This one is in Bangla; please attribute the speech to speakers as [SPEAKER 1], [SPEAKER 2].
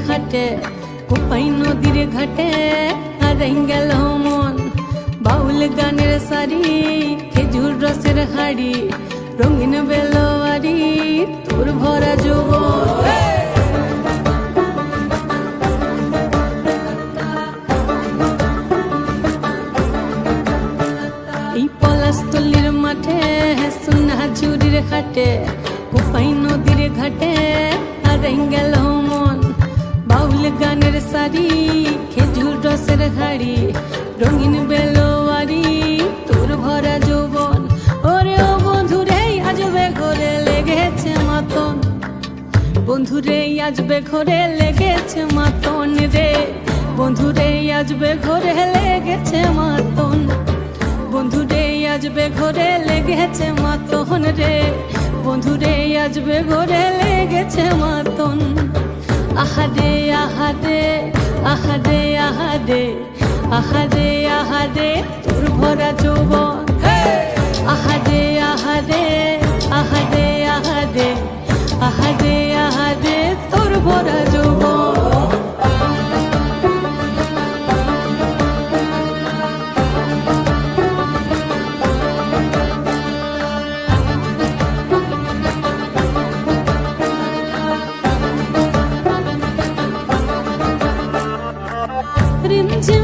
[SPEAKER 1] হাটে কোপাই নদীর ঘাটে হারাই গেল মন বাউল গানের সারি খেজুর রসের হাড়ি রঙিন বেলোয়ারি তোর ভরা যৌবন এই পলাশতলির মাঠে সোনা ঝুরির হাটে কোপাই নদীর ঘাটে হারাই গেল মন বাউল গানের সারি খেজুর রসের হাড়ি রঙিন বেলোয়ারি তোর ভরা যৌবন ওরে ও বন্ধুরে আজবে ঘরে লেগেছে মাতন বন্ধুরে আজবে ঘরে লেগেছে মাতন রে বন্ধুরে আজবে ঘরে লেগেছে মাতন বন্ধুরে আজবে ঘরে লেগেছে মাতন রে বন্ধুরে আজবে ঘরে লেগেছে মাতন আহারে আহারে আহারে আহারে আহারে আহারে তোর ভরা যৌবন আহারে আহারে আহারে আহারে আহারে আহারে তোর ভরা যৌবন রিমঝিম